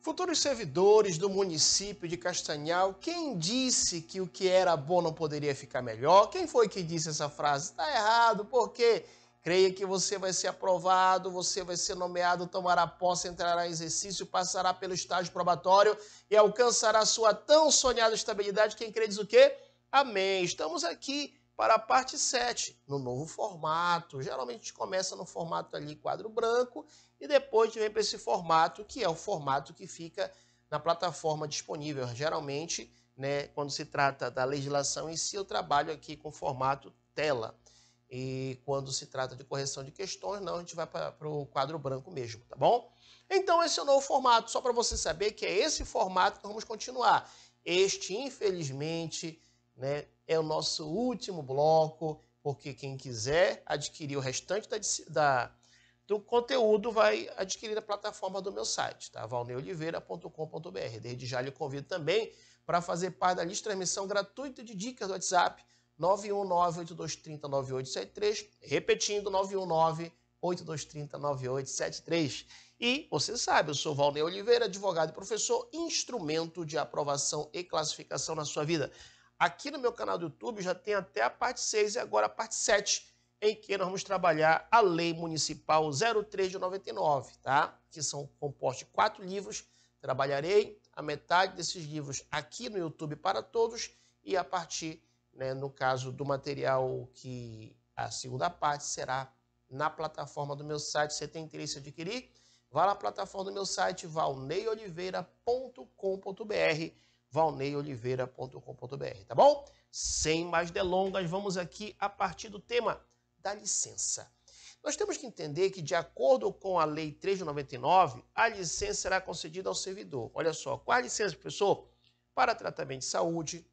Futuros servidores do município de Castanhal, quem disse que o que era bom não poderia ficar melhor? Quem foi que disse essa frase? Está errado, porque creia que você vai ser aprovado, você vai ser nomeado, tomará posse, entrará em exercício, passará pelo estágio probatório e alcançará sua tão sonhada estabilidade. Quem crê diz o quê? Amém. Estamos aqui para a parte 7, no novo formato. Geralmente a gente começa no formato ali, quadro branco, e depois a gente vem para esse formato, que é o formato que fica na plataforma disponível. Geralmente, né, quando se trata da legislação em si, eu trabalho aqui com formato tela. E quando se trata de correção de questões, não, a gente vai para o quadro branco mesmo, tá bom? Então, esse é o novo formato, só para você saber que é esse formato que nós vamos continuar. Este, infelizmente, né, é o nosso último bloco, porque quem quiser adquirir o restante do conteúdo vai adquirir na plataforma do meu site, tá? valneoliveira.com.br. Desde já lhe convido também para fazer parte da lista de transmissão gratuita de dicas do WhatsApp 919-8230-9873, repetindo 919-8230-9873. E você sabe, eu sou Valnei Oliveira, advogado e professor, instrumento de aprovação e classificação na sua vida. Aqui no meu canal do YouTube já tem até a parte 6 e agora a parte 7, em que nós vamos trabalhar a Lei Municipal 03 de 99, tá? Que são compostos de 4 livros. Trabalharei a metade desses livros aqui no YouTube para todos e a partir, né, no caso do material que a segunda parte será na plataforma do meu site. Você tem interesse em adquirir? Vá na plataforma do meu site, valneioliveira.com.br, valneioliveira.com.br, tá bom? Sem mais delongas, vamos aqui a partir do tema da licença. Nós temos que entender que, de acordo com a Lei 3 de 99, a licença será concedida ao servidor. Olha só, qual a licença, professor? Para tratamento de saúde.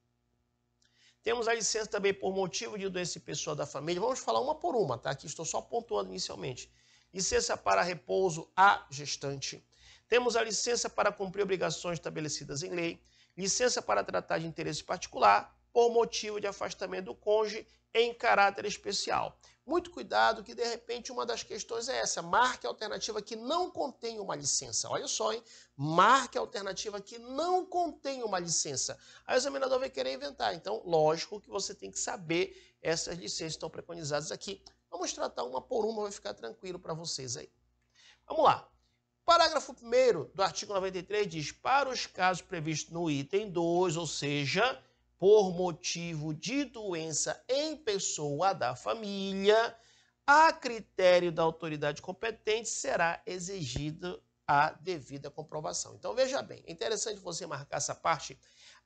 Temos a licença também por motivo de doença pessoal da família. Vamos falar uma por uma, tá? Aqui estou só pontuando inicialmente. Licença para repouso à gestante. Temos a licença para cumprir obrigações estabelecidas em lei. Licença para tratar de interesse particular por motivo de afastamento do cônjuge em caráter especial. Muito cuidado que, de repente, uma das questões é essa. Marque a alternativa que não contém uma licença. Olha só, hein? Marque a alternativa que não contém uma licença. Aí o examinador vai querer inventar. Então, lógico que você tem que saber essas licenças que estão preconizadas aqui. Vamos tratar uma por uma, vai ficar tranquilo para vocês aí. Vamos lá. Parágrafo 1º do artigo 93 diz: para os casos previstos no item 2, ou seja, por motivo de doença em pessoa da família, a critério da autoridade competente será exigida a devida comprovação. Então, veja bem, é interessante você marcar essa parte,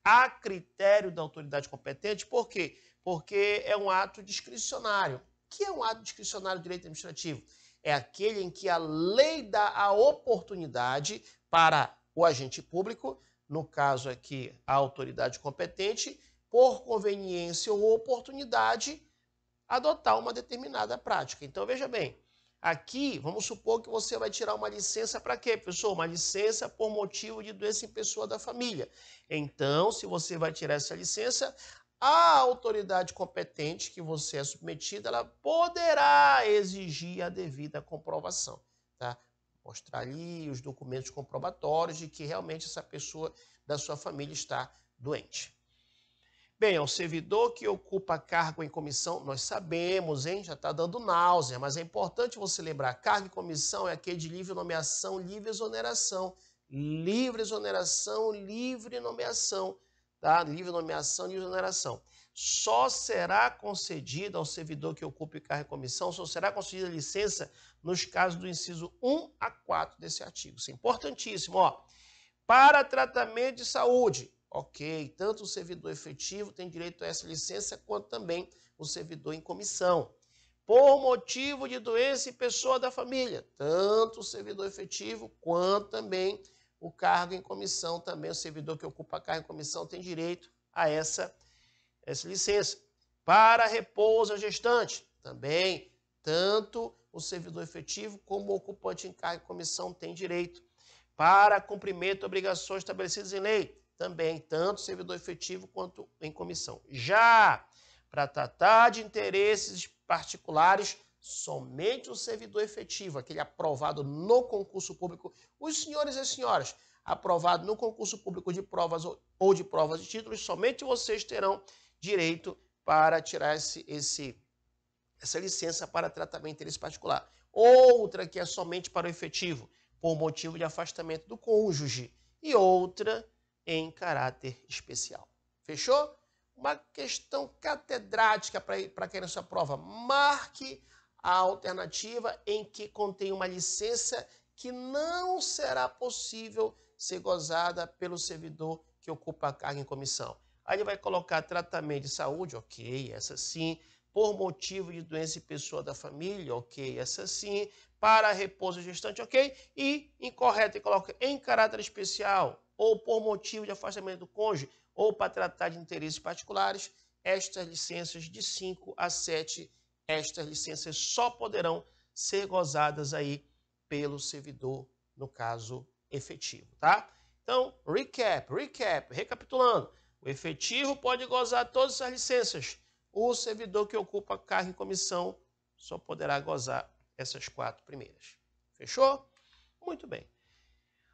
a critério da autoridade competente, por quê? Porque é um ato discricionário. O que é um ato discricionário do direito administrativo? É aquele em que a lei dá a oportunidade para o agente público, no caso aqui a autoridade competente, por conveniência ou oportunidade, adotar uma determinada prática. Então, veja bem, aqui vamos supor que você vai tirar uma licença para quê, professor? Uma licença por motivo de doença em pessoa da família. Então, se você vai tirar essa licença, a autoridade competente que você é submetida, ela poderá exigir a devida comprovação, tá? Mostrar ali os documentos comprobatórios de que realmente essa pessoa da sua família está doente. Bem, ao servidor que ocupa cargo em comissão, nós sabemos, hein? Já está dando náusea, mas é importante você lembrar, cargo em comissão é aquele de livre nomeação, livre exoneração. Livre exoneração, livre nomeação. Tá? Livre nomeação, livre exoneração. Só será concedida ao servidor que ocupe cargo em comissão, só será concedida licença nos casos do inciso 1 a 4 desse artigo. Isso é importantíssimo. Ó. Para tratamento de saúde, ok, tanto o servidor efetivo tem direito a essa licença, quanto também o servidor em comissão. Por motivo de doença e pessoa da família, tanto o servidor efetivo, quanto também o cargo em comissão, também o servidor que ocupa cargo em comissão tem direito a essa licença. Para repouso à gestante, também, tanto o servidor efetivo como o ocupante em cargo em comissão tem direito. Para cumprimento de obrigações estabelecidas em lei, também, tanto o servidor efetivo quanto em comissão. Já para tratar de interesses particulares, somente o servidor efetivo, aquele aprovado no concurso público. Os senhores e as senhoras, aprovado no concurso público de provas ou de provas de títulos, somente vocês terão direito para tirar essa licença para tratamento de interesse particular. Outra que é somente para o efetivo, por motivo de afastamento do cônjuge. E outra em caráter especial. Fechou? Uma questão catedrática para quem nessa prova. Marque a alternativa em que contém uma licença que não será possível ser gozada pelo servidor que ocupa a carga em comissão. Aí ele vai colocar tratamento de saúde, ok, essa sim. Por motivo de doença e pessoa da família, ok, essa sim. Para repouso gestante, ok. E incorreto, ele coloca em caráter especial, ou por motivo de afastamento do cônjuge, ou para tratar de interesses particulares, estas licenças de 5 a 7, estas licenças só poderão ser gozadas aí pelo servidor, no caso efetivo, tá? Então, recapitulando. O efetivo pode gozar todas essas licenças. O servidor que ocupa cargo em comissão só poderá gozar essas 4 primeiras. Fechou? Muito bem.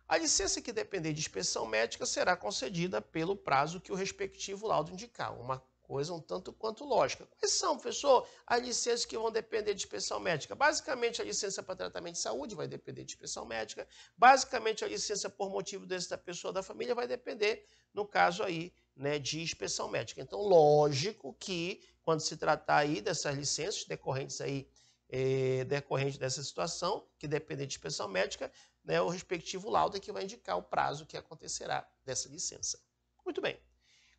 A licença que depender de inspeção médica será concedida pelo prazo que o respectivo laudo indicar. Uma coisa um tanto quanto lógica. Quais são, professor, as licenças que vão depender de inspeção médica? Basicamente, a licença para tratamento de saúde vai depender de inspeção médica. Basicamente, a licença por motivo desse da pessoa da família vai depender, no caso aí, né, de inspeção médica. Então, lógico que, quando se tratar aí dessas licenças decorrentes aí, decorrente dessa situação, que depender de inspeção médica, né, o respectivo laudo é que vai indicar o prazo que acontecerá dessa licença. Muito bem.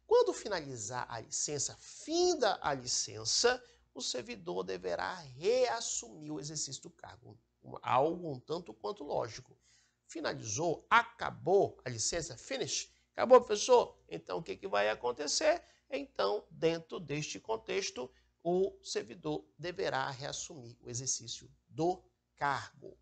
Quando finalizar a licença, finda a licença, o servidor deverá reassumir o exercício do cargo. Algo um tanto quanto lógico. Finalizou, acabou a licença, finish. Acabou, professor? Então, o que vai acontecer? Então, dentro deste contexto, o servidor deverá reassumir o exercício do cargo.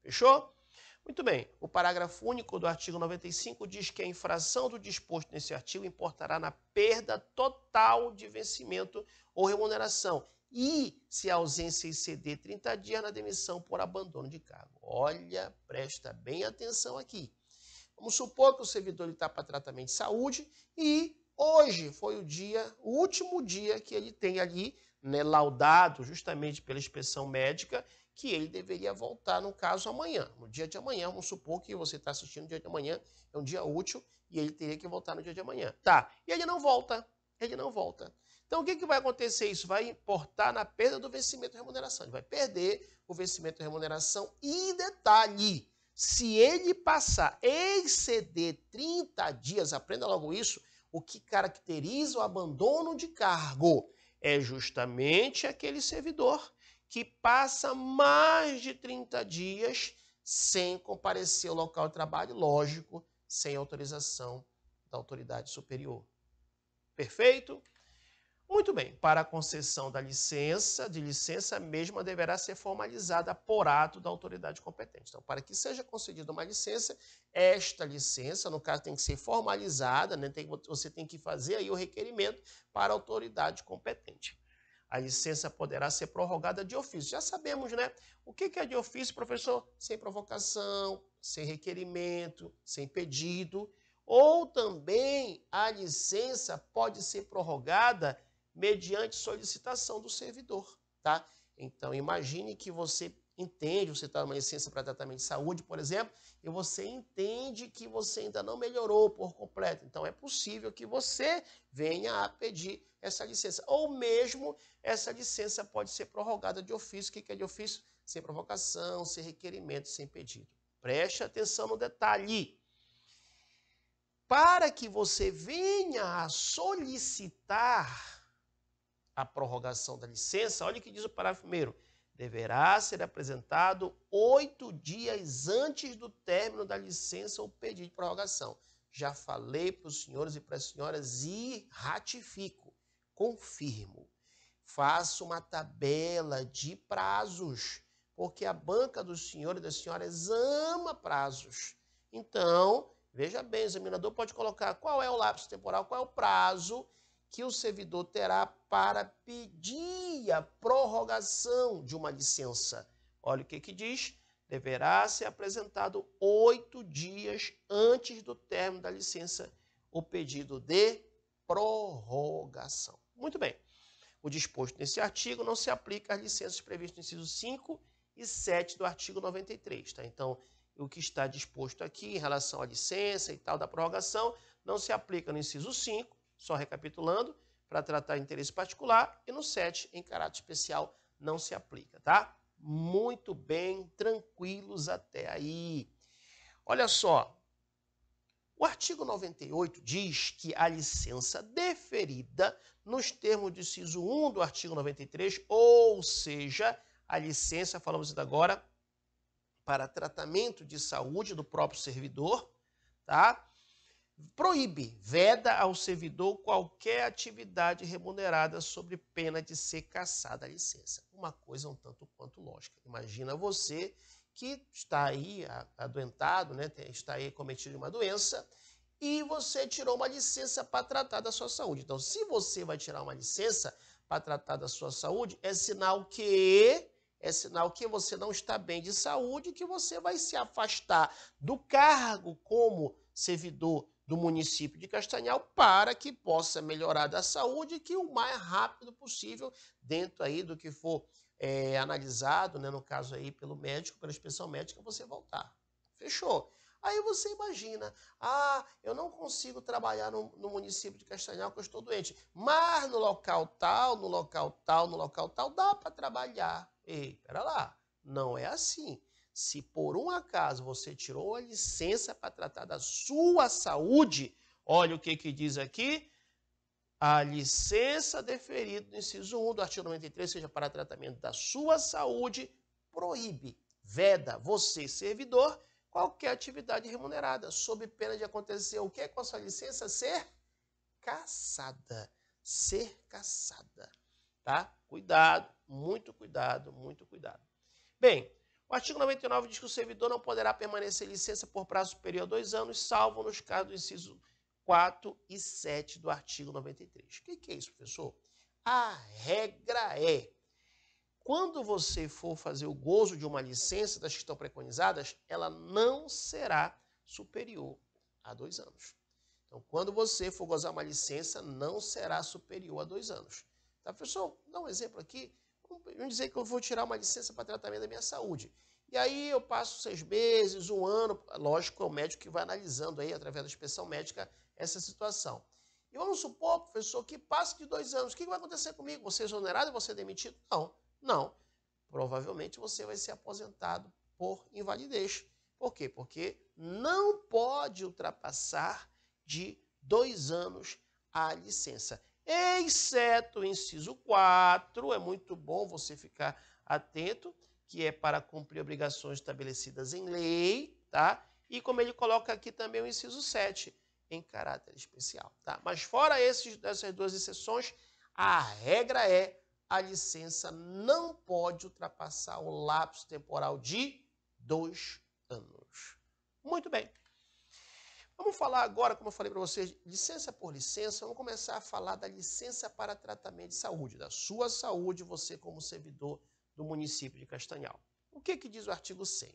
Fechou? Muito bem, o parágrafo único do artigo 95 diz que a infração do disposto nesse artigo importará na perda total de vencimento ou remuneração e, se a ausência exceder 30 dias, na demissão por abandono de cargo. Olha, presta bem atenção aqui. Vamos supor que o servidor está para tratamento de saúde e hoje foi o último dia que ele tem ali, né, laudado justamente pela inspeção médica, que ele deveria voltar, no caso, amanhã. No dia de amanhã, vamos supor que você está assistindo no dia de amanhã, é um dia útil, e ele teria que voltar no dia de amanhã. Tá, e ele não volta, Então, o que vai acontecer? Isso vai importar na perda do vencimento de remuneração. Ele vai perder o vencimento de remuneração e, detalhe, se ele passar, exceder 30 dias, aprenda logo isso, o que caracteriza o abandono de cargo é justamente aquele servidor que passa mais de 30 dias sem comparecer ao local de trabalho, lógico, sem autorização da autoridade superior. Perfeito? Muito bem, para a concessão da licença, a mesma deverá ser formalizada por ato da autoridade competente. Então, para que seja concedida uma licença, esta licença, no caso, tem que ser formalizada, né? Você tem que fazer aí o requerimento para a autoridade competente. A licença poderá ser prorrogada de ofício. Já sabemos, né? O que é de ofício, professor? Sem provocação, sem requerimento, sem pedido. Ou também a licença pode ser prorrogada mediante solicitação do servidor, tá? Então, imagine que você entende, você está numa licença para tratamento de saúde, por exemplo, e você entende que você ainda não melhorou por completo. Então, é possível que você venha a pedir essa licença. Ou mesmo, essa licença pode ser prorrogada de ofício. O que é de ofício? Sem provocação, sem requerimento, sem pedido. Preste atenção no detalhe. Para que você venha a solicitar a prorrogação da licença, olha o que diz o parágrafo 1º. Deverá ser apresentado 8 dias antes do término da licença ou pedido de prorrogação. Já falei para os senhores e para as senhoras e ratifico, confirmo. Faço uma tabela de prazos, porque a banca dos senhores e das senhoras ama prazos. Então, veja bem, o examinador pode colocar qual é o lapso temporal, qual é o prazo que o servidor terá para pedir a prorrogação de uma licença. Olha o que diz, deverá ser apresentado 8 dias antes do término da licença o pedido de prorrogação. Muito bem. O disposto nesse artigo não se aplica às licenças previstas no inciso 5 e 7 do artigo 93. Tá? Então, o que está disposto aqui em relação à licença e tal da prorrogação não se aplica no inciso 5, só recapitulando, para tratar de interesse particular, e no 7, em caráter especial, não se aplica, tá? Muito bem, tranquilos até aí. Olha só, o artigo 98 diz que a licença deferida nos termos do inciso 1 do artigo 93, ou seja, a licença, falamos ainda agora, para tratamento de saúde do próprio servidor, tá? Proíbe, veda ao servidor qualquer atividade remunerada sob pena de ser cassada a licença. Uma coisa um tanto quanto lógica. Imagina você que está aí adoentado, né? Está aí cometido uma doença e você tirou uma licença para tratar da sua saúde. Então, se você vai tirar uma licença para tratar da sua saúde, é sinal que você não está bem de saúde, que você vai se afastar do cargo como servidor do município de Castanhal para que possa melhorar da saúde e que o mais rápido possível, dentro aí do que for analisado, né, no caso aí pelo médico, pela inspeção médica, você voltar. Fechou? Aí você imagina, eu não consigo trabalhar no município de Castanhal porque eu estou doente, mas no local tal, no local tal, no local tal, dá para trabalhar. Ei, pera lá, não é assim. Se por um acaso você tirou a licença para tratar da sua saúde, olha o que diz aqui, a licença deferida no inciso 1 do artigo 93, seja para tratamento da sua saúde, proíbe, veda você, servidor, qualquer atividade remunerada, sob pena de acontecer o que com a sua licença? Ser cassada. Ser cassada. Tá? Cuidado, muito cuidado, muito cuidado. Bem, o artigo 99 diz que o servidor não poderá permanecer em licença por prazo superior a 2 anos, salvo nos casos do inciso 4 e 7 do artigo 93. O que é isso, professor? A regra é, quando você for fazer o gozo de uma licença das que estão preconizadas, ela não será superior a 2 anos. Então, quando você for gozar uma licença, não será superior a 2 anos. Tá, professor? Dá um exemplo aqui. Vamos dizer que eu vou tirar uma licença para tratamento da minha saúde. E aí eu passo 6 meses, 1 ano, lógico, é o médico que vai analisando aí, através da inspeção médica, essa situação. E vamos supor, professor, que passe de 2 anos. O que vai acontecer comigo? Vou ser exonerado e vou ser demitido? Não, não. Provavelmente você vai ser aposentado por invalidez. Por quê? Porque não pode ultrapassar de 2 anos a licença. Exceto o inciso 4, é muito bom você ficar atento, que é para cumprir obrigações estabelecidas em lei, tá? E como ele coloca aqui também o inciso 7, em caráter especial, tá? Mas fora essas duas exceções, a regra é a licença não pode ultrapassar o lapso temporal de 2 anos. Muito bem. Vamos falar agora, como eu falei para vocês, licença por licença, vamos começar a falar da licença para tratamento de saúde, da sua saúde, você como servidor do município de Castanhal. O que diz o artigo 100?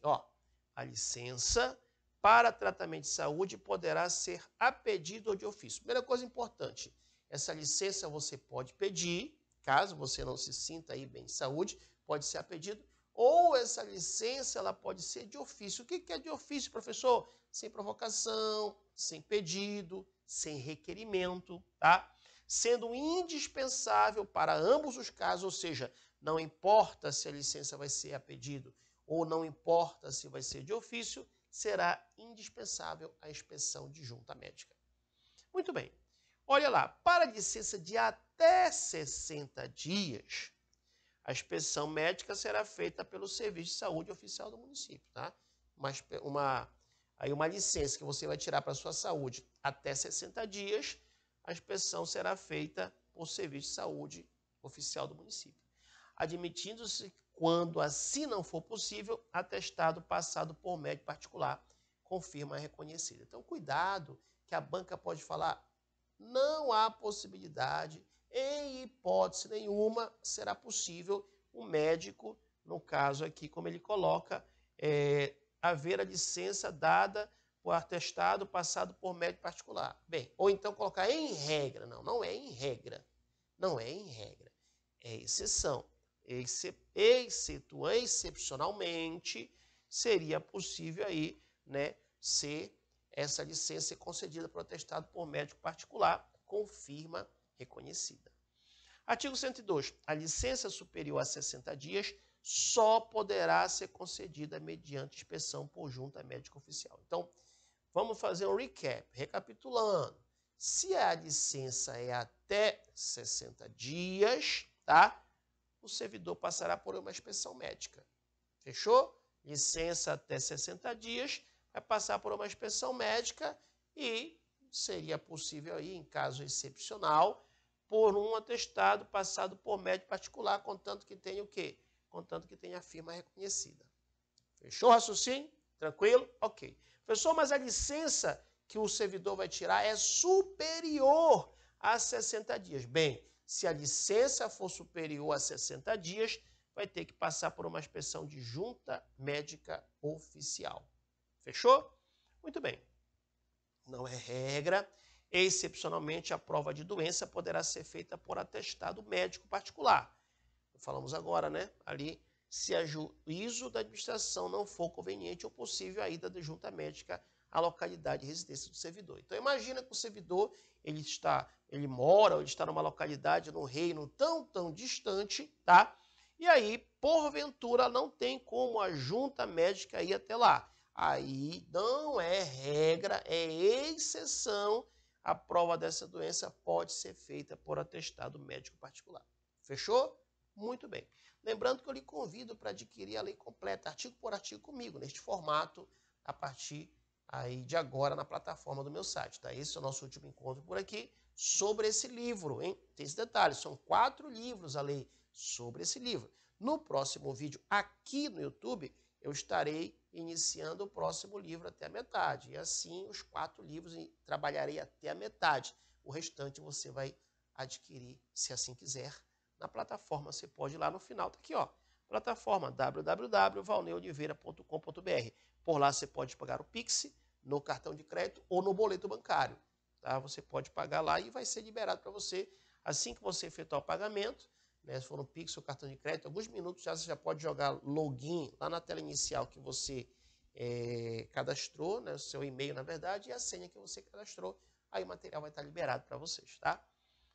A licença para tratamento de saúde poderá ser a pedido ou de ofício. Primeira coisa importante, essa licença você pode pedir, caso você não se sinta aí bem de saúde, pode ser a pedido, ou essa licença ela pode ser de ofício. O que é de ofício, professor? Sem provocação, sem pedido, sem requerimento, tá? Sendo indispensável para ambos os casos, ou seja, não importa se a licença vai ser a pedido ou não importa se vai ser de ofício, será indispensável a inspeção de junta médica. Muito bem. Olha lá, para licença de até 60 dias, a inspeção médica será feita pelo Serviço de Saúde Oficial do município, tá? Uma licença que você vai tirar para a sua saúde até 60 dias, a inspeção será feita por Serviço de Saúde Oficial do município. Admitindo-se, quando assim não for possível, atestado passado por médico particular com firma reconhecida. Então, cuidado, que a banca pode falar, não há possibilidade, em hipótese nenhuma, será possível o médico, no caso aqui, como ele coloca, haver a licença dada por atestado passado por médico particular. Bem, ou então colocar em regra. Não, não é em regra. Não é em regra. É exceção. Excepcionalmente, seria possível aí, né, ser essa licença ser concedida por atestado por médico particular com firma reconhecida. Artigo 102. A licença superior a 60 dias só poderá ser concedida mediante inspeção por junta médica oficial. Então, vamos fazer um recap, recapitulando. Se a licença é até 60 dias, tá? O servidor passará por uma inspeção médica. Fechou? Licença até 60 dias, vai passar por uma inspeção médica e seria possível aí, em caso excepcional, por um atestado passado por médico particular, contanto que tenha o quê? Contanto que tenha a firma reconhecida. Fechou o raciocínio? Tranquilo? Ok. Professor, mas a licença que o servidor vai tirar é superior a 60 dias. Bem, se a licença for superior a 60 dias, vai ter que passar por uma inspeção de junta médica oficial. Fechou? Muito bem. Não é regra. Excepcionalmente, a prova de doença poderá ser feita por atestado médico particular. Falamos agora, né? Ali, se a juízo da administração não for conveniente ou possível a ida da junta médica à localidade de residência do servidor. Então, imagina que o servidor, ele mora, ou ele está numa localidade, num reino tão distante, tá? E aí, porventura, não tem como a junta médica ir até lá. Aí não é regra, é exceção. A prova dessa doença pode ser feita por atestado médico particular. Fechou? Muito bem. Lembrando que eu lhe convido para adquirir a lei completa, artigo por artigo comigo, neste formato, a partir aí de agora na plataforma do meu site. Tá? Esse é o nosso último encontro por aqui sobre esse livro, hein? Tem esse detalhe, são 4 livros a lei sobre esse livro. No próximo vídeo aqui no YouTube, eu estarei iniciando o próximo livro até a metade. E assim, os 4 livros trabalharei até a metade. O restante você vai adquirir, se assim quiser, na plataforma. Você pode ir lá no final, tá aqui, ó. Plataforma www.valneoliveira.com.br. Por lá você pode pagar o Pix, no cartão de crédito ou no boleto bancário. Tá? Você pode pagar lá e vai ser liberado para você assim que você efetuar o pagamento. Né, se for no Pix ou cartão de crédito, alguns minutos já você já pode jogar login lá na tela inicial que você cadastrou, né, o seu e-mail na verdade, e a senha que você cadastrou, aí o material vai estar liberado para vocês, tá?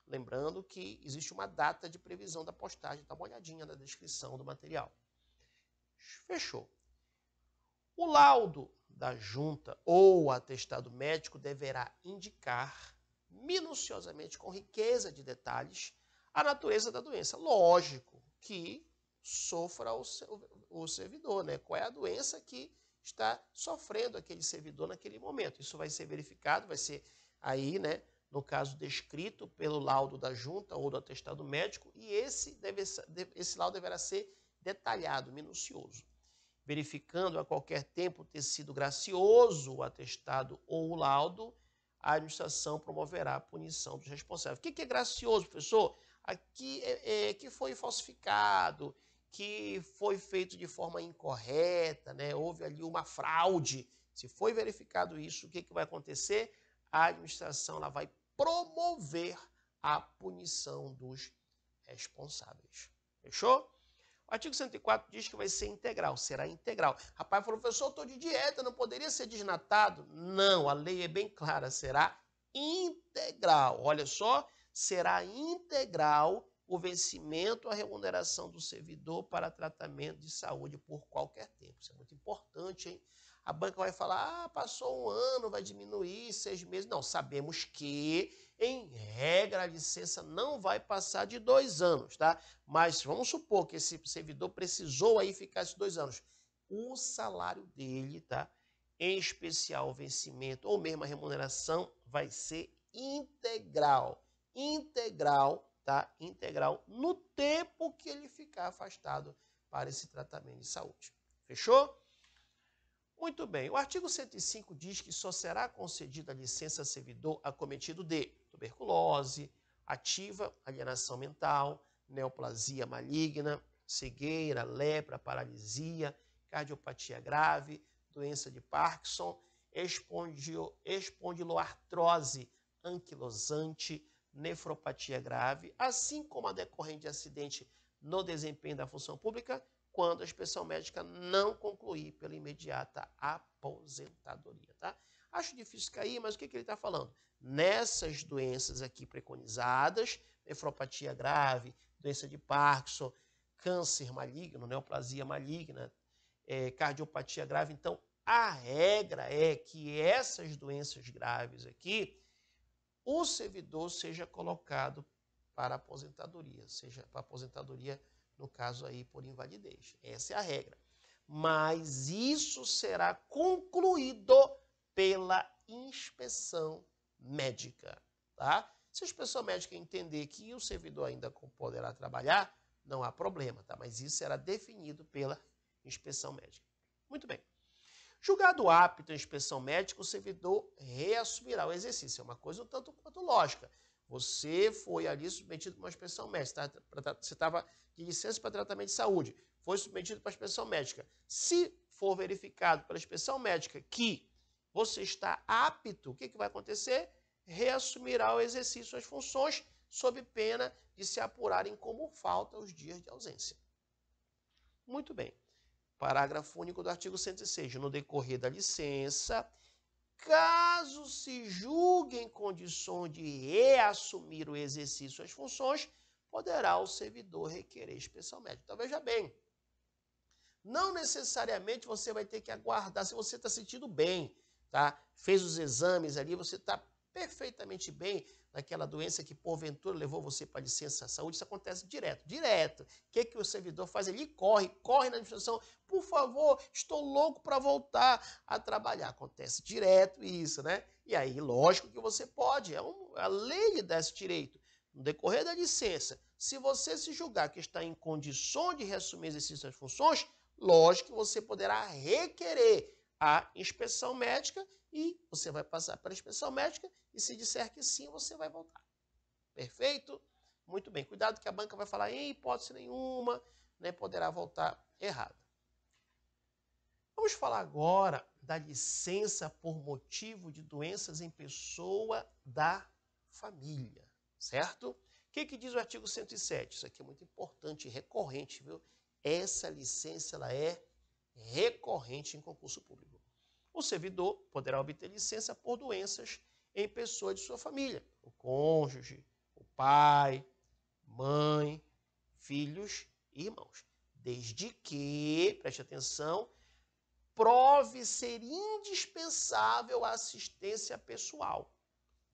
Lembrando que existe uma data de previsão da postagem, dá uma olhadinha na descrição do material. Fechou. O laudo da junta ou atestado médico deverá indicar minuciosamente, com riqueza de detalhes, a natureza da doença. Lógico que sofra o servidor, né? Qual é a doença que está sofrendo aquele servidor naquele momento. Isso vai ser verificado, vai ser aí, né? No caso, descrito pelo laudo da junta ou do atestado médico, e esse laudo deverá ser detalhado, minucioso. Verificando a qualquer tempo ter sido gracioso o atestado ou o laudo, a administração promoverá a punição dos responsáveis. O que é gracioso, professor? Aqui que foi falsificado, que foi feito de forma incorreta, né? Houve ali uma fraude. Se foi verificado isso, o que vai acontecer? A administração ela vai promover a punição dos responsáveis. Fechou? O artigo 104 diz que vai ser integral, será integral. Rapaz, falou, professor, eu estou de dieta, não poderia ser desnatado? Não, a lei é bem clara, será integral. Olha só, será integral o vencimento, a remuneração do servidor para tratamento de saúde por qualquer tempo. Isso é muito importante, hein? A banca vai falar, passou um ano, vai diminuir 6 meses. Não, sabemos que, em regra, a licença não vai passar de 2 anos, tá? Mas vamos supor que esse servidor precisou aí ficar esses 2 anos. O salário dele, tá? Em especial o vencimento ou mesmo a remuneração, vai ser integral. Integral, tá? Integral no tempo que ele ficar afastado para esse tratamento de saúde. Fechou? Muito bem. O artigo 105 diz que só será concedida a licença a servidor acometido de tuberculose, ativa, alienação mental, neoplasia maligna, cegueira, lepra, paralisia, cardiopatia grave, doença de Parkinson, espondiloartrose anquilosante, nefropatia grave, assim como a decorrente de acidente no desempenho da função pública, quando a inspeção médica não concluir pela imediata aposentadoria, tá? Acho difícil cair, mas o que ele está falando? Nessas doenças aqui preconizadas, nefropatia grave, doença de Parkinson, câncer maligno, neoplasia maligna, cardiopatia grave. Então, a regra é que essas doenças graves aqui, o servidor seja colocado para aposentadoria, seja para aposentadoria, no caso aí, por invalidez. Essa é a regra. Mas isso será concluído pela inspeção médica, tá? Se a inspeção médica entender que o servidor ainda poderá trabalhar, não há problema, tá? Mas isso será definido pela inspeção médica. Muito bem. Julgado apto à inspeção médica, o servidor reassumirá o exercício. É uma coisa um tanto quanto lógica. Você foi ali submetido a uma inspeção médica, você estava de licença para tratamento de saúde, foi submetido para a inspeção médica. Se for verificado pela inspeção médica que você está apto, o que vai acontecer? Reassumirá o exercício, as funções, sob pena de se apurarem como falta os dias de ausência. Muito bem. Parágrafo único do artigo 106. No decorrer da licença, caso se julgue em condições de reassumir o exercício das funções, poderá o servidor requerer inspeção médica. Então, veja bem, não necessariamente você vai ter que aguardar se você está sentindo bem, tá? Fez os exames ali, você está perfeitamente bem naquela doença que porventura levou você para licença saúde, isso acontece direto. O que o servidor faz? Ele corre na administração, por favor, estou louco para voltar a trabalhar. Acontece direto isso, né? E aí, lógico que você pode, a lei lhe dá esse direito. No decorrer da licença, se você se julgar que está em condições de reassumir exercício das funções, lógico que você poderá requerer a inspeção médica e você vai passar pela inspeção médica e se disser que sim, você vai voltar. Perfeito? Muito bem. Cuidado que a banca vai falar em hipótese nenhuma, né, poderá voltar errado. Vamos falar agora da licença por motivo de doenças em pessoa da família, certo? O que diz o artigo 107? Isso aqui é muito importante e recorrente, viu? Essa licença ela é recorrente em concurso público. O servidor poderá obter licença por doenças em pessoa de sua família, o cônjuge, o pai, mãe, filhos e irmãos, desde que, preste atenção, prove ser indispensável a assistência pessoal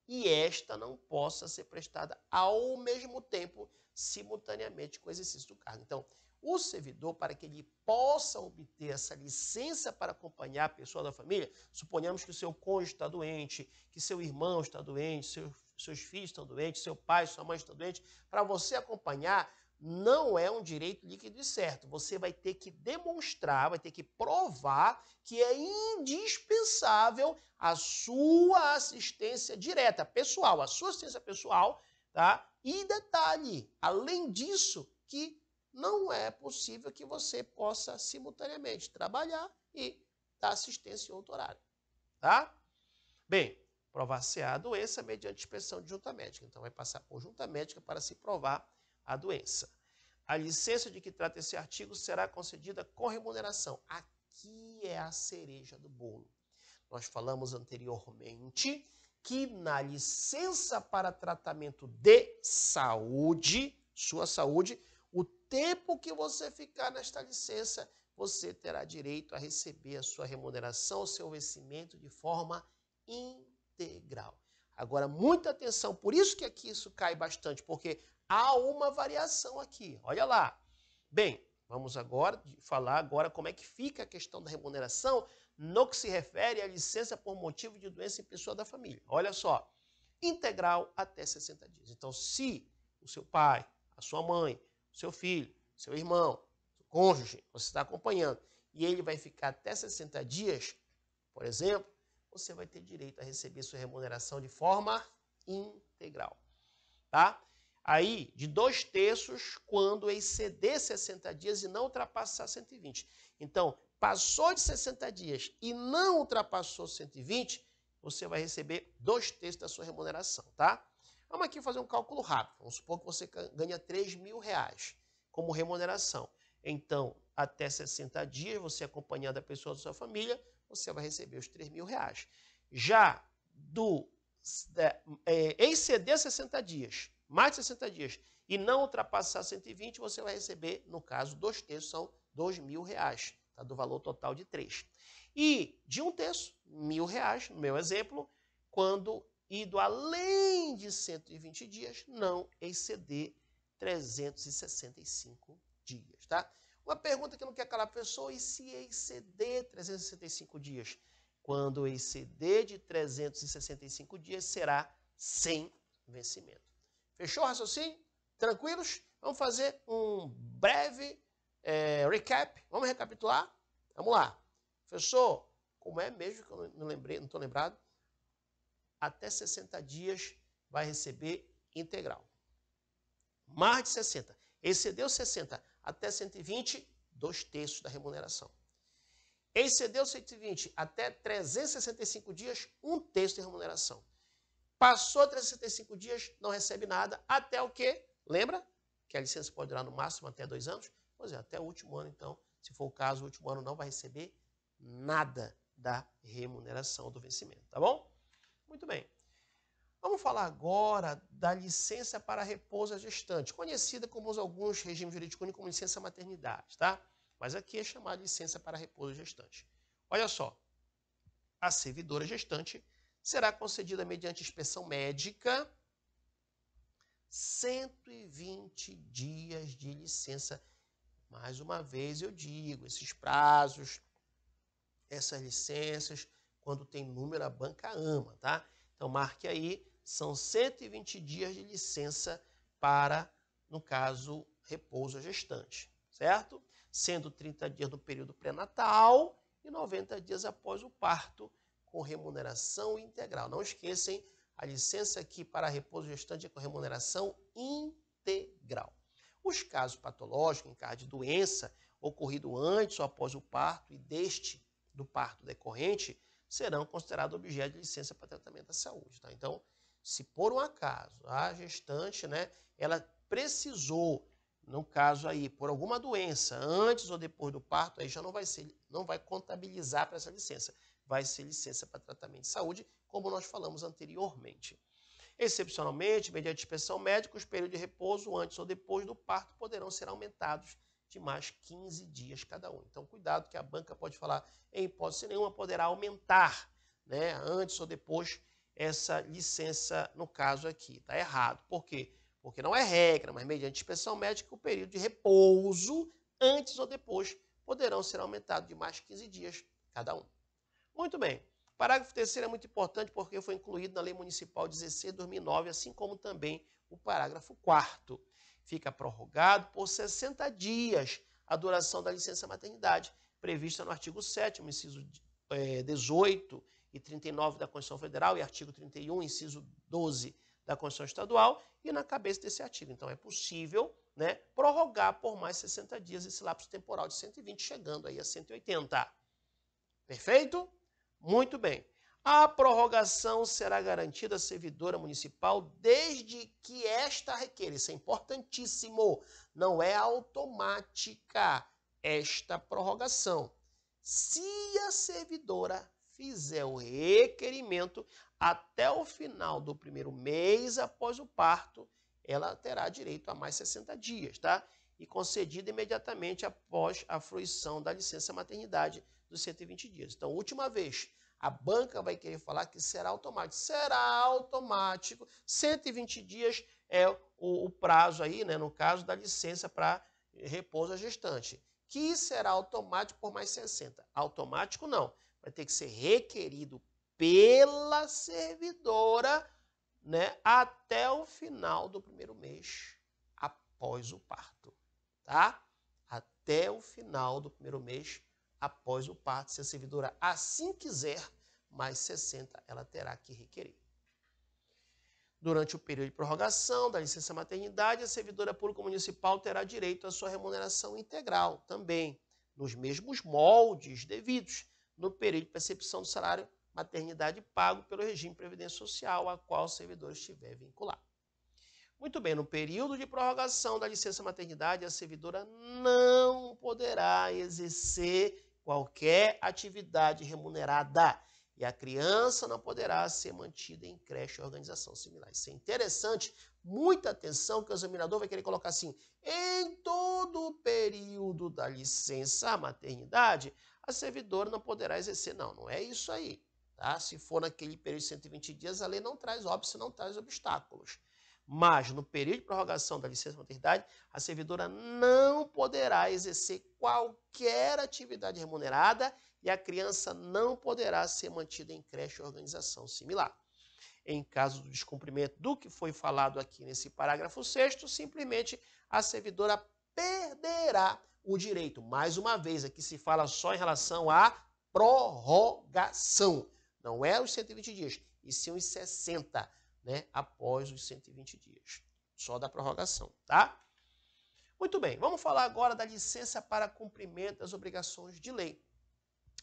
e esta não possa ser prestada ao mesmo tempo, simultaneamente com o exercício do cargo. Então, o servidor, para que ele possa obter essa licença para acompanhar a pessoa da família, suponhamos que o seu cônjuge está doente, que seu irmão está doente, seus filhos estão doentes, seu pai, sua mãe estão doentes, para você acompanhar, não é um direito líquido e certo. Você vai ter que demonstrar, vai ter que provar que é indispensável a sua assistência direta, pessoal, a sua assistência pessoal, tá? E detalhe, além disso, que não é possível que você possa simultaneamente trabalhar e dar assistência em outro horário, tá? Bem, provar-se-á a doença mediante inspeção de junta médica. Então, vai passar por junta médica para se provar a doença. A licença de que trata esse artigo será concedida com remuneração. Aqui é a cereja do bolo. Nós falamos anteriormente que na licença para tratamento de saúde, sua saúde, o tempo que você ficar nesta licença, você terá direito a receber a sua remuneração, o seu vencimento de forma integral. Agora, muita atenção, por isso que aqui isso cai bastante, porque há uma variação aqui. Olha lá. Bem, vamos agora falar agora como é que fica a questão da remuneração no que se refere à licença por motivo de doença em pessoa da família. Olha só, integral até 60 dias. Então, se o seu pai, a sua mãe, o seu filho, seu irmão, seu cônjuge, você está acompanhando, e ele vai ficar até 60 dias, por exemplo, você vai ter direito a receber sua remuneração de forma integral, tá? Aí, de 2/3 quando exceder 60 dias e não ultrapassar 120. Então, passou de 60 dias e não ultrapassou 120, você vai receber 2/3 da sua remuneração, tá? Vamos aqui fazer um cálculo rápido. Vamos supor que você ganha R$ 3.000 como remuneração. Então, até 60 dias, você acompanhando a pessoa da sua família, você vai receber os R$ 3.000. Já exceder 60 dias, mais de 60 dias, e não ultrapassar 120, você vai receber, no caso, 2/3, são R$ 2.000, tá? Do valor total de 3. E de 1/3, R$ 1.000, no meu exemplo, quando ido além de 120 dias, não exceder 365 dias, tá? Uma pergunta que não quer calar a pessoa, e se exceder 365 dias? Quando exceder de 365 dias, será sem vencimento. Fechou o raciocínio? Tranquilos? Vamos fazer um breve recap. Vamos recapitular? Vamos lá. Professor, como é mesmo que eu não estou lembrado? Até 60 dias vai receber integral. Mais de 60. Excedeu 60 até 120, 2/3 da remuneração. Excedeu 120 até 365 dias, 1/3 de remuneração. Passou 365 dias, não recebe nada, até o quê? Lembra que a licença pode durar no máximo até 2 anos? Pois é, até o último ano, então, se for o caso, o último ano não vai receber nada da remuneração do vencimento, tá bom? Muito bem. Vamos falar agora da licença para repouso à gestante, conhecida como alguns regimes jurídicos únicos como licença maternidade, tá? Mas aqui é chamada de licença para repouso à gestante. Olha só, a servidora gestante será concedida mediante inspeção médica 120 dias de licença. Mais uma vez eu digo, esses prazos, essas licenças, quando tem número, a banca ama, tá? Então, marque aí, são 120 dias de licença para, no caso, repouso à gestante, certo? Sendo 30 dias no período pré-natal e 90 dias após o parto, com remuneração integral. Não esqueçam, a licença aqui para repouso gestante é com remuneração integral. Os casos patológicos, em caso de doença, ocorrido antes ou após o parto e do parto decorrente, serão considerados objeto de licença para tratamento da saúde. Tá? Então, se por um acaso a gestante, né, ela precisou, no caso aí, por alguma doença, antes ou depois do parto, aí já não vai contabilizar para essa licença. Vai ser licença para tratamento de saúde, como nós falamos anteriormente. Excepcionalmente, mediante inspeção médica, os períodos de repouso antes ou depois do parto poderão ser aumentados de mais 15 dias cada um. Então, cuidado que a banca pode falar, em hipótese nenhuma, poderá aumentar, né, antes ou depois essa licença, no caso aqui. Está errado. Por quê? Porque não é regra, mas mediante inspeção médica, o período de repouso, antes ou depois, poderão ser aumentados de mais 15 dias cada um. Muito bem. O parágrafo 3º é muito importante porque foi incluído na Lei Municipal 16 de 2009, assim como também o parágrafo 4º. Fica prorrogado por 60 dias a duração da licença maternidade, prevista no artigo 7º, inciso 18 e 39 da Constituição Federal e artigo 31, inciso 12 da Constituição Estadual, e na cabeça desse artigo. Então, é possível, né, prorrogar por mais 60 dias esse lapso temporal de 120, chegando aí a 180. Perfeito? Muito bem. A prorrogação será garantida à servidora municipal desde que esta requeira. Isso é importantíssimo. Não é automática esta prorrogação. Se a servidora fizer o requerimento até o final do primeiro mês após o parto, ela terá direito a mais 60 dias, tá? E concedida imediatamente após a fruição da licença maternidade dos 120 dias. Então, última vez, a banca vai querer falar que será automático. Será automático. 120 dias é o prazo aí, né, no caso da licença para repouso à gestante, que será automático por mais 60. Automático não. Vai ter que ser requerido pela servidora, né, até o final do primeiro mês após o parto. Tá? Até o final do primeiro mês após o parto, se a servidora assim quiser, mais 60 ela terá que requerer. Durante o período de prorrogação da licença maternidade, a servidora pública municipal terá direito à sua remuneração integral também, nos mesmos moldes devidos, no período de percepção do salário maternidade pago pelo regime de previdência social a qual o servidor estiver vinculado. Muito bem, no período de prorrogação da licença maternidade, a servidora não poderá exercer qualquer atividade remunerada e a criança não poderá ser mantida em creche ou organização similar. Isso é interessante, muita atenção, que o examinador vai querer colocar assim: em todo o período da licença maternidade, a servidora não poderá exercer. Não, não é isso aí. Tá? Se for naquele período de 120 dias, a lei não traz óbice, não traz obstáculos. Mas, no período de prorrogação da licença maternidade, a servidora não poderá exercer qualquer atividade remunerada e a criança não poderá ser mantida em creche ou organização similar. Em caso do descumprimento do que foi falado aqui nesse parágrafo 6º, simplesmente a servidora perderá o direito. Mais uma vez, aqui se fala só em relação à prorrogação. Não é os 120 dias, e sim os 60, né, após os 120 dias. Só da prorrogação, tá? Muito bem, vamos falar agora da licença para cumprimento das obrigações de lei.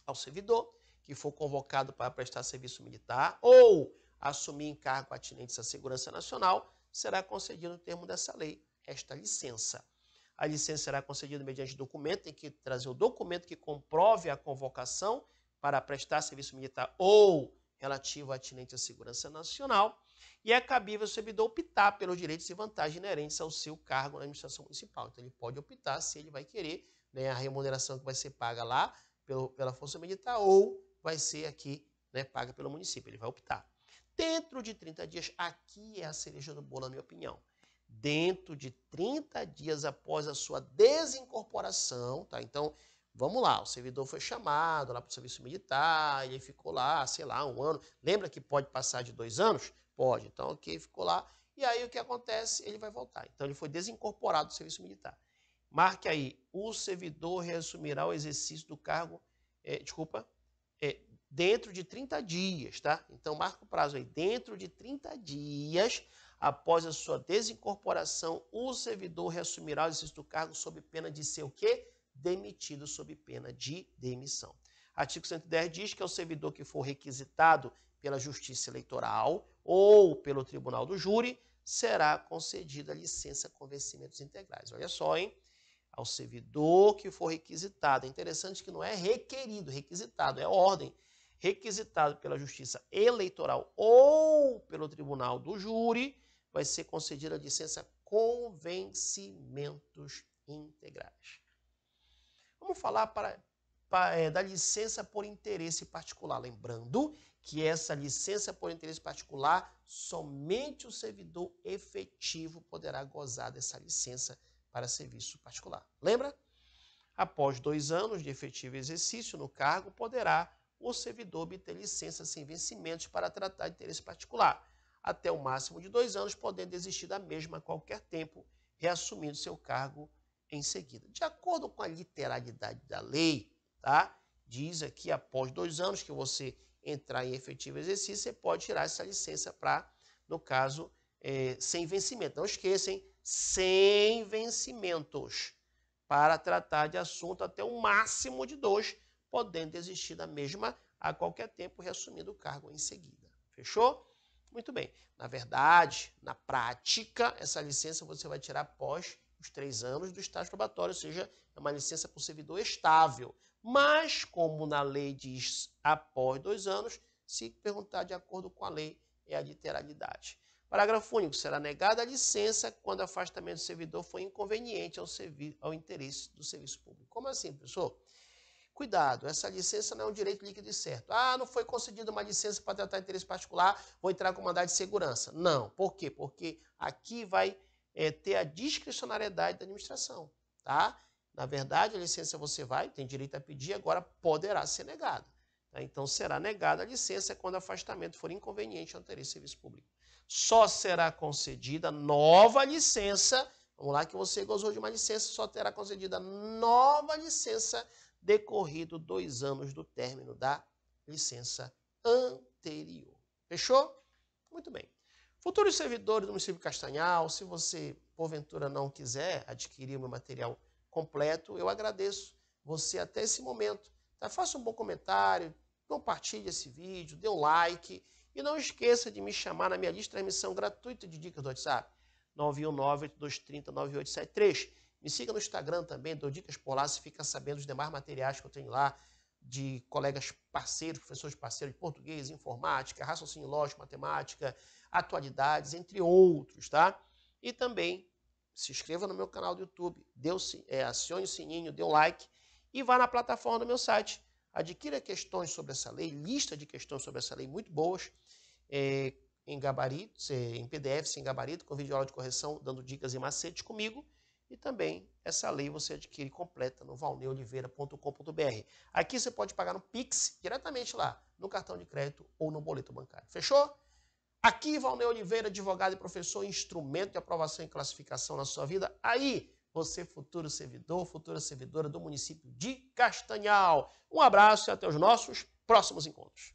Ao servidor que for convocado para prestar serviço militar ou assumir encargo atinentes à segurança nacional, será concedido no termo dessa lei esta licença. A licença será concedida mediante documento, tem que trazer o documento que comprove a convocação para prestar serviço militar ou relativo atinente à segurança nacional, e é cabível ao servidor optar pelos direitos e vantagens inerentes ao seu cargo na administração municipal. Então, ele pode optar se ele vai querer, né, a remuneração que vai ser paga lá pela Força Militar ou vai ser aqui, né, paga pelo município. Ele vai optar. Dentro de 30 dias, aqui é a cereja do bolo, na minha opinião. Dentro de 30 dias após a sua desincorporação, tá? Então, vamos lá, o servidor foi chamado lá para o serviço militar, ele ficou lá, sei lá, 1 ano. Lembra que pode passar de 2 anos? Pode. Então, ok, ficou lá. E aí, o que acontece? Ele vai voltar. Então, ele foi desincorporado do serviço militar. Marque aí, o servidor reassumirá o exercício do cargo, dentro de 30 dias, tá? Então, marca o prazo aí, dentro de 30 dias, após a sua desincorporação, o servidor reassumirá o exercício do cargo sob pena de ser o quê? Demitido sob pena de demissão. Artigo 110 diz que é o servidor que for requisitado pela Justiça Eleitoral ou pelo Tribunal do Júri, será concedida a licença com vencimentos integrais. Olha só, hein? Ao servidor que for requisitado. É interessante que não é requerido, requisitado, é ordem. Requisitado pela Justiça Eleitoral ou pelo Tribunal do Júri, vai ser concedida a licença com vencimentos integrais. Vamos falar da licença por interesse particular. Lembrando que essa licença por interesse particular, somente o servidor efetivo poderá gozar dessa licença para serviço particular. Lembra? Após 2 anos de efetivo exercício no cargo, poderá o servidor obter licença sem vencimentos para tratar de interesse particular, até o máximo de 2 anos, podendo desistir da mesma a qualquer tempo, reassumindo seu cargo em seguida. De acordo com a literalidade da lei, tá? Diz aqui, após 2 anos que você entrar em efetivo exercício, você pode tirar essa licença para, no caso, sem vencimento. Não esqueçam, sem vencimentos, para tratar de assunto até um máximo de 2, podendo desistir da mesma a qualquer tempo, reassumindo o cargo em seguida. Fechou? Muito bem. Na verdade, na prática, essa licença você vai tirar após os 3 anos do estágio probatório, ou seja, é uma licença para o servidor estável. Mas, como na lei diz após 2 anos, se perguntar de acordo com a lei, é a literalidade. Parágrafo único. Será negada a licença quando o afastamento do servidor for inconveniente ao interesse do serviço público. Como assim, professor? Cuidado, essa licença não é um direito líquido e certo. Ah, não foi concedida uma licença para tratar de interesse particular, vou entrar com mandado de segurança. Não. Por quê? Porque aqui vai ter a discricionariedade da administração, tá? Na verdade, a licença você tem direito a pedir, agora poderá ser negada. Tá? Então, será negada a licença quando o afastamento for inconveniente ao interesse do serviço público. Só será concedida nova licença, vamos lá que você gozou de uma licença, só terá concedida nova licença decorrido 2 anos do término da licença anterior. Fechou? Muito bem. Futuros servidores do município de Castanhal, se você, porventura, não quiser adquirir o meu material completo, eu agradeço você até esse momento. Tá? Faça um bom comentário, compartilhe esse vídeo, dê um like e não esqueça de me chamar na minha lista de transmissão gratuita de dicas do WhatsApp, 919-8230-9873. Me siga no Instagram também, dou dicas por lá, você fica sabendo dos demais materiais que eu tenho lá, de colegas parceiros, professores parceiros de português, informática, raciocínio lógico, matemática, atualidades, entre outros, tá? E também se inscreva no meu canal do YouTube, acione o sininho, dê um like e vá na plataforma do meu site. Adquira questões sobre essa lei, lista de questões sobre essa lei muito boas, em gabarito, em PDF, sem gabarito, com vídeo de aula de correção, dando dicas e macetes comigo. E também essa lei você adquire completa no valneoliveira.com.br. Aqui você pode pagar no Pix, diretamente lá, no cartão de crédito ou no boleto bancário. Fechou? Aqui, Valnei Oliveira, advogado e professor, instrumento de aprovação e classificação na sua vida. Aí, você, futuro servidor, futura servidora do município de Castanhal. Um abraço e até os nossos próximos encontros.